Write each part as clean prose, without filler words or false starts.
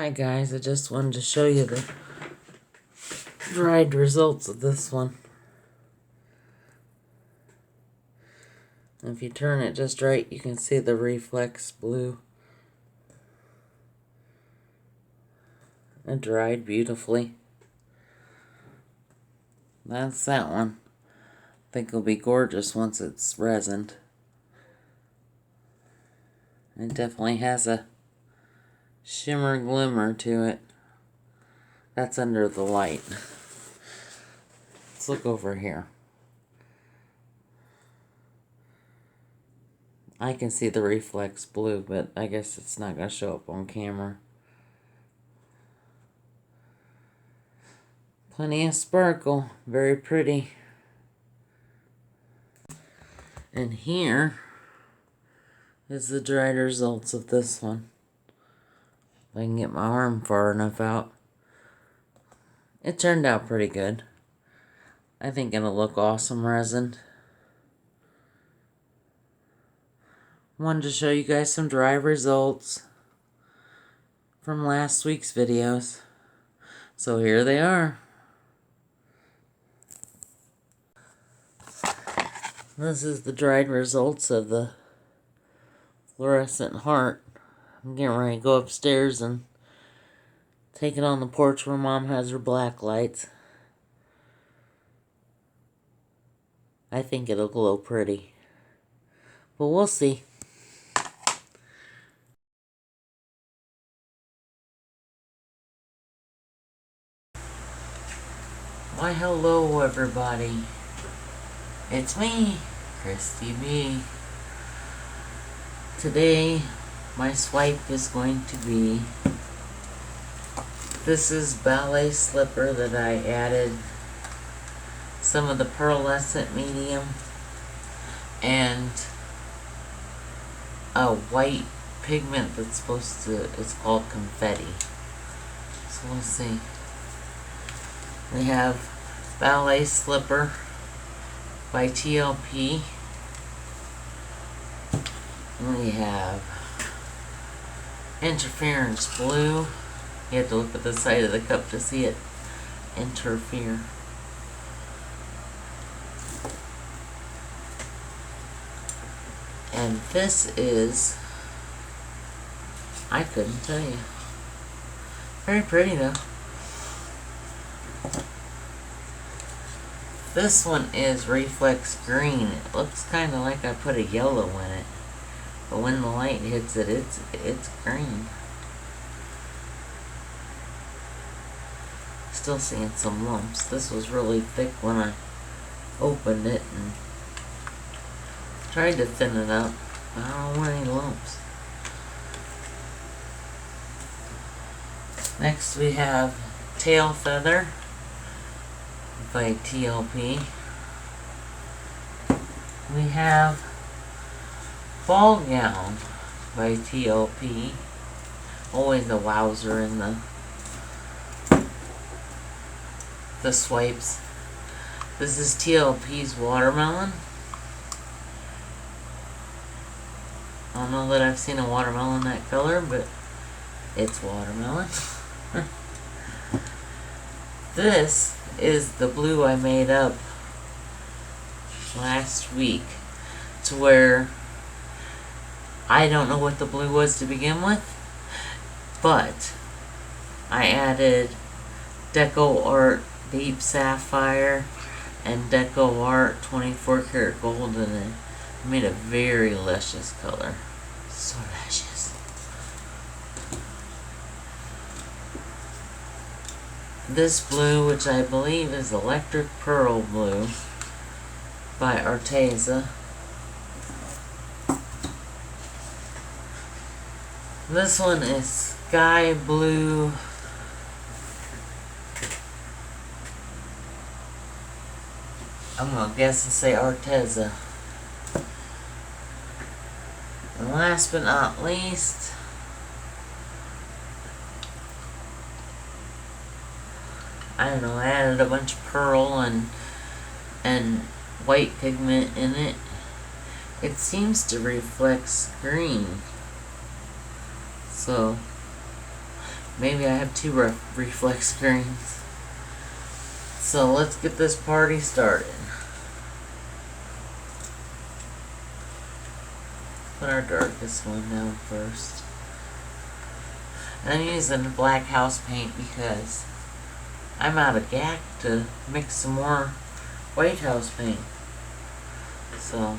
Hi guys, I just wanted to show you the dried results of this one. If you turn it just right, you can see the reflex blue. It dried beautifully. That's that one. I think it'll be gorgeous once it's resined. It definitely has a shimmer glimmer to it. That's under the light. Let's look over here. I can see the reflex blue, but I guess it's not going to show up on camera. Plenty of sparkle. Very pretty. And here is the dried results of this one. If I can get my arm far enough out. It turned out pretty good. I think it'll look awesome resin. Wanted to show you guys some dry results from last week's videos. So here they are. This is the dried results of the fluorescent heart. I'm getting ready to go upstairs and take it on the porch where Mom has her black lights. I think it'll glow pretty. But we'll see. Why hello everybody. It's me, Kristi B. Today my swipe is going to be, this is ballet slipper that I added some of the pearlescent medium and a white pigment that's supposed to, it's called confetti. So let's see. We have ballet slipper by TLP. We have interference blue. You have to look at the side of the cup to see it interfere. And this is, I couldn't tell you. Very pretty though. This one is reflex green. It looks kind of like I put a yellow in it. But when the light hits it, it's green. Still seeing some lumps. This was really thick when I opened it and tried to thin it up. I don't want any lumps. Next we have Tail Feather by TLP. We have Ball Gown by TLP. Always a wowzer in the swipes. This is TLP's Watermelon. I don't know that I've seen a watermelon that color, but it's watermelon. This is the blue I made up last week, to where I don't know what the blue was to begin with, but I added Deco Art Deep Sapphire and Deco Art 24 karat gold in it. It made a very luscious color. So luscious. This blue, which I believe is Electric Pearl Blue by Arteza. This one is Sky Blue. I'm gonna guess and say Arteza. And last but not least, I don't know, I added a bunch of pearl and white pigment in it. It seems to reflect green. So Maybe I have two reflex screens. So let's get this party started. Put our darkest one down first. And I'm using black house paint because I'm out of gack to mix some more white house paint. So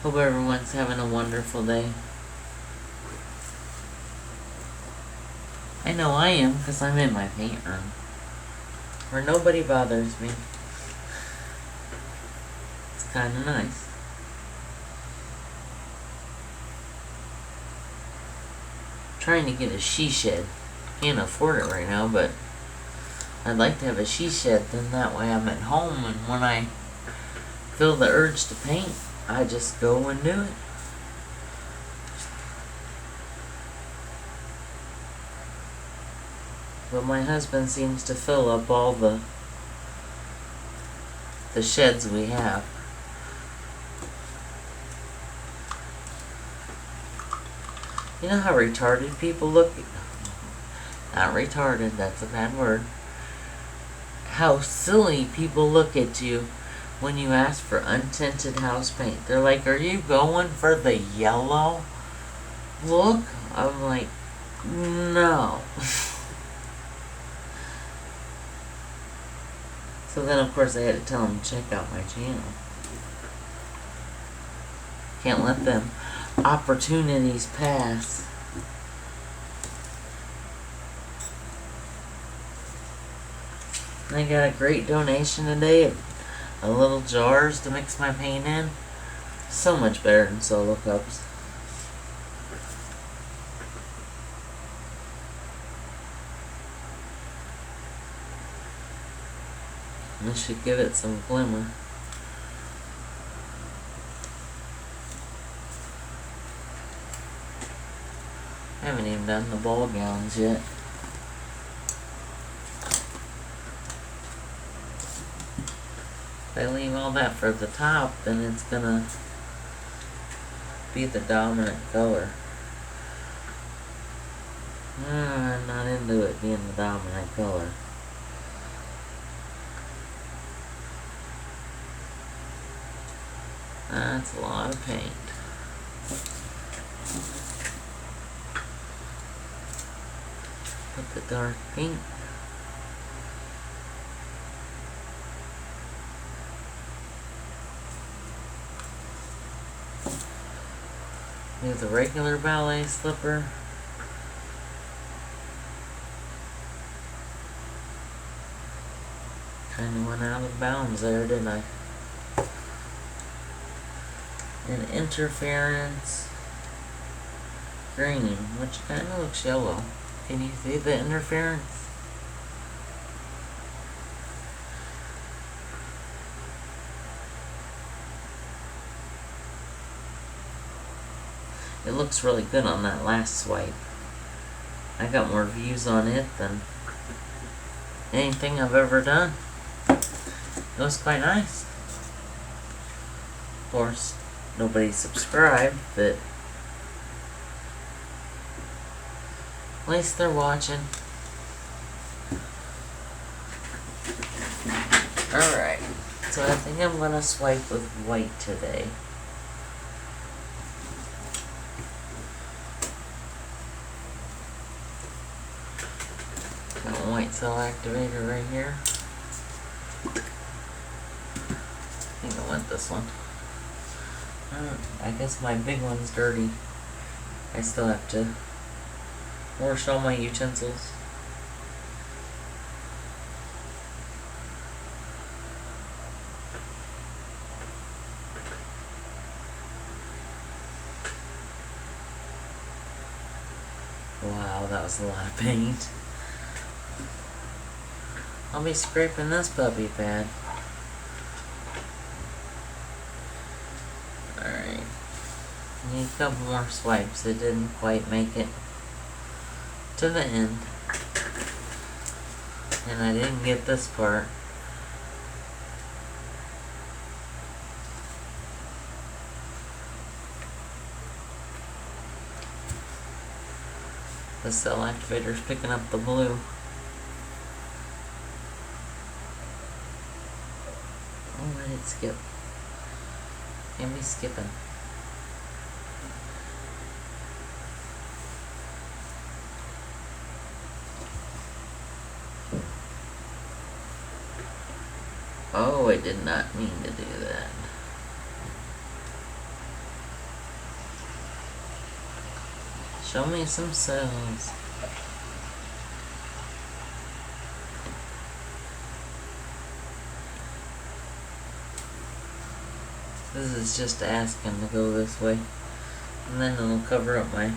hope everyone's having a wonderful day. I know I am, because I'm in my paint room, where nobody bothers me. It's kind of nice. Trying to get a she shed. Can't afford it right now, but I'd like to have a she shed, then that way I'm at home, and when I feel the urge to paint, I just go and do it. But my husband seems to fill up all the sheds we have. You know how retarded people look? Not retarded, that's a bad word. How silly people look at you when you ask for untinted house paint. They're like, are you going for the yellow look? I'm like, no. So then, of course, I had to tell them to check out my channel. Can't let them opportunities pass. I got a great donation today of a little jars to mix my paint in. So much better than solo cups. This should give it some glimmer. I haven't even done the ball gowns yet. If I leave all that for the top, then it's gonna be the dominant color. I'm not into it being the dominant color. That's a lot of paint. Put the dark pink. Do the regular ballet slipper. Kinda went out of bounds there, didn't I? And interference green, which kind of looks yellow. Can you see the interference? It looks really good on that last swipe. I got more views on it than anything I've ever done. It was quite nice. Of course, nobody subscribed, but at least they're watching. Alright, so I think I'm gonna swipe with white today. Got a white cell activator right here. I think I want this one. I guess my big one's dirty. I still have to wash all my utensils. Wow, that was a lot of paint. I'll be scraping this puppy pad. Need a couple more swipes. It didn't quite make it to the end. And I didn't get this part. The cell activator's picking up the blue. Oh, where did it skip? Can't be skipping. Oh, I did not mean to do that. Show me some cells. This is just asking to go this way. And then it'll cover up my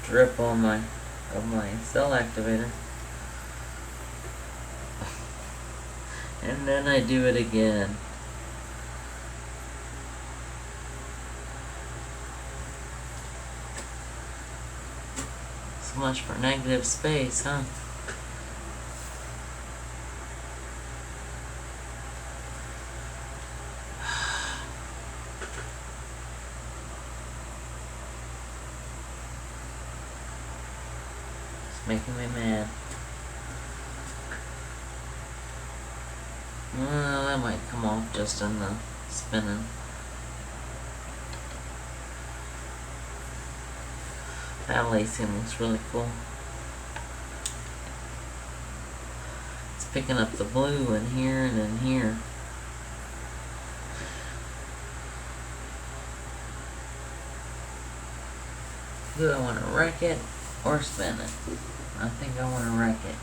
drip on my cell activator. And then I do it again. So much for negative space, huh? It's making me mad. Well, that might come off just in the spinning. That lacing looks really cool. It's picking up the blue in here and in here. Do I want to wreck it or spin it? I think I want to wreck it.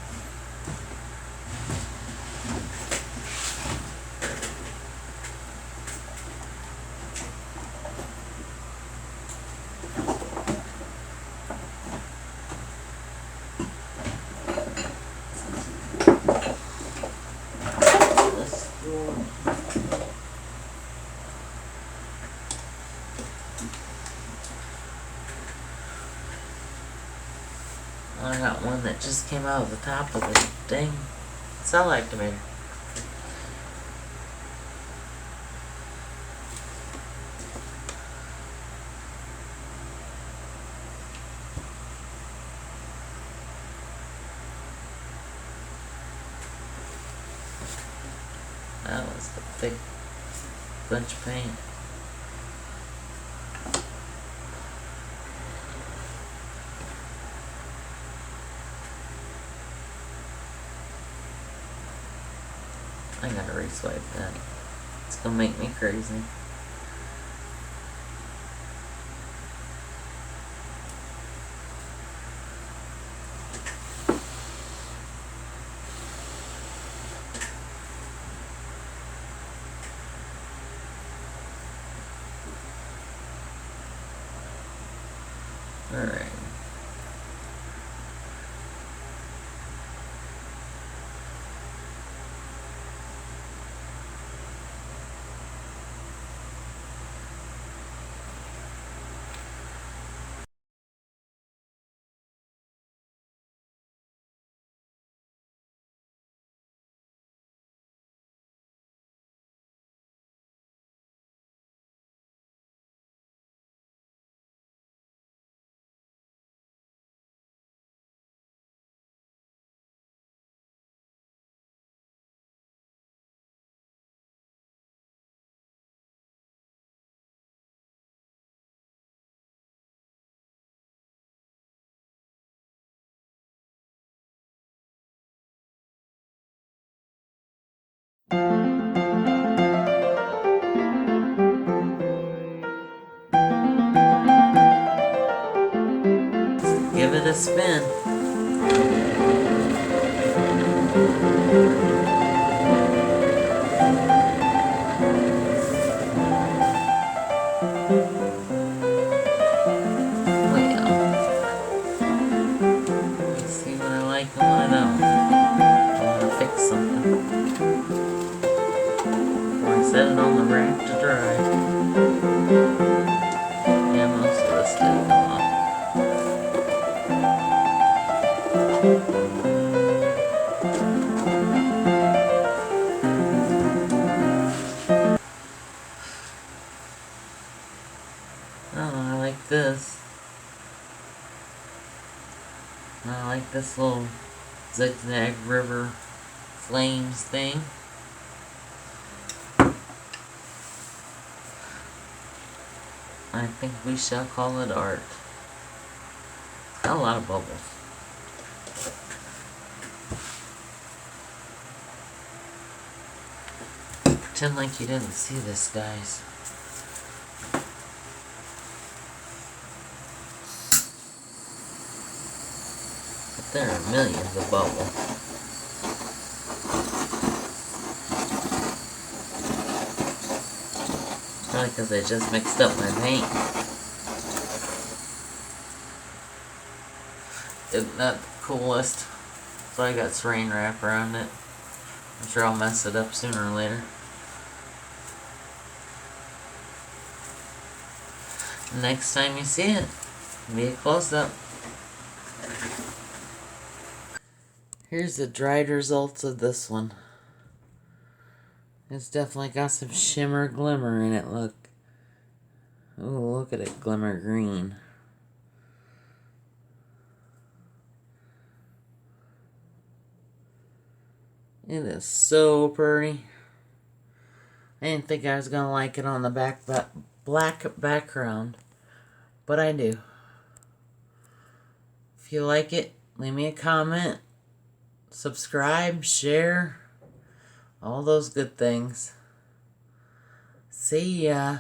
I got one that just came out of the top of the dang cell activator. That was a thick bunch of paint. I gotta reswipe that. It's gonna make me crazy. Alright. Give it a spin. Let's see what I like and what I don't. I want to fix something before I set it on the rack to dry. I like this little zigzag river flames thing. I think we shall call it art. Got a lot of bubbles. Pretend like you didn't see this, guys. But there are millions of bubbles. Probably because I just mixed up my paint. Isn't that the coolest? So I got saran wrap around it. I'm sure I'll mess it up sooner or later. Next time you see it, be a close-up. Here's the dried results of this one. It's definitely got some shimmer glimmer in it, look. Ooh, look at it, glimmer green. It is so pretty. I didn't think I was going to like it on the black background, but I do. If you like it, leave me a comment, subscribe, share, all those good things. See ya.